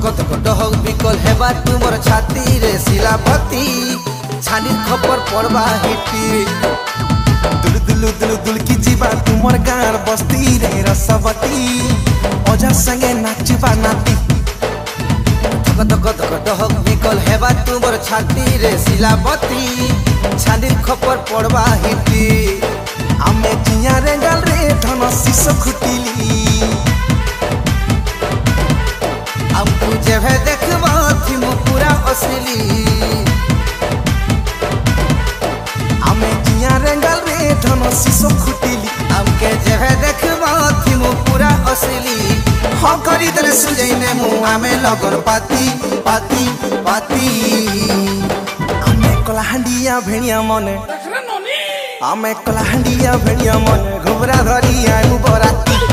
धक धक डहक बिकल हेबा तुमर छाती रे शिलापति छानी खबर पड़वा हिटी दुल दुल दुल दुल की जीवा तुमर गार बस्ती रे रसवती अजा संगे नाचबा नाती धक धक धक डहक बिकल हेबा तुमर छाती रे शिलापति छानी खबर पड़वा हिटी आमे जिया रे गल रे धन शिश खुटिली हमको जब देखबा थी मो पूरा असली आमे जिया रे गल रे धन शिश खुटिली हमके जब देखबा थी मो पूरा असली हो करी दले सुजैने मुआ में लगन पाती पाती पाती आमे कलाहंडिया भेणिया मने आमे कलाहंडिया भेणिया मने घुबरा धरी आयु बराती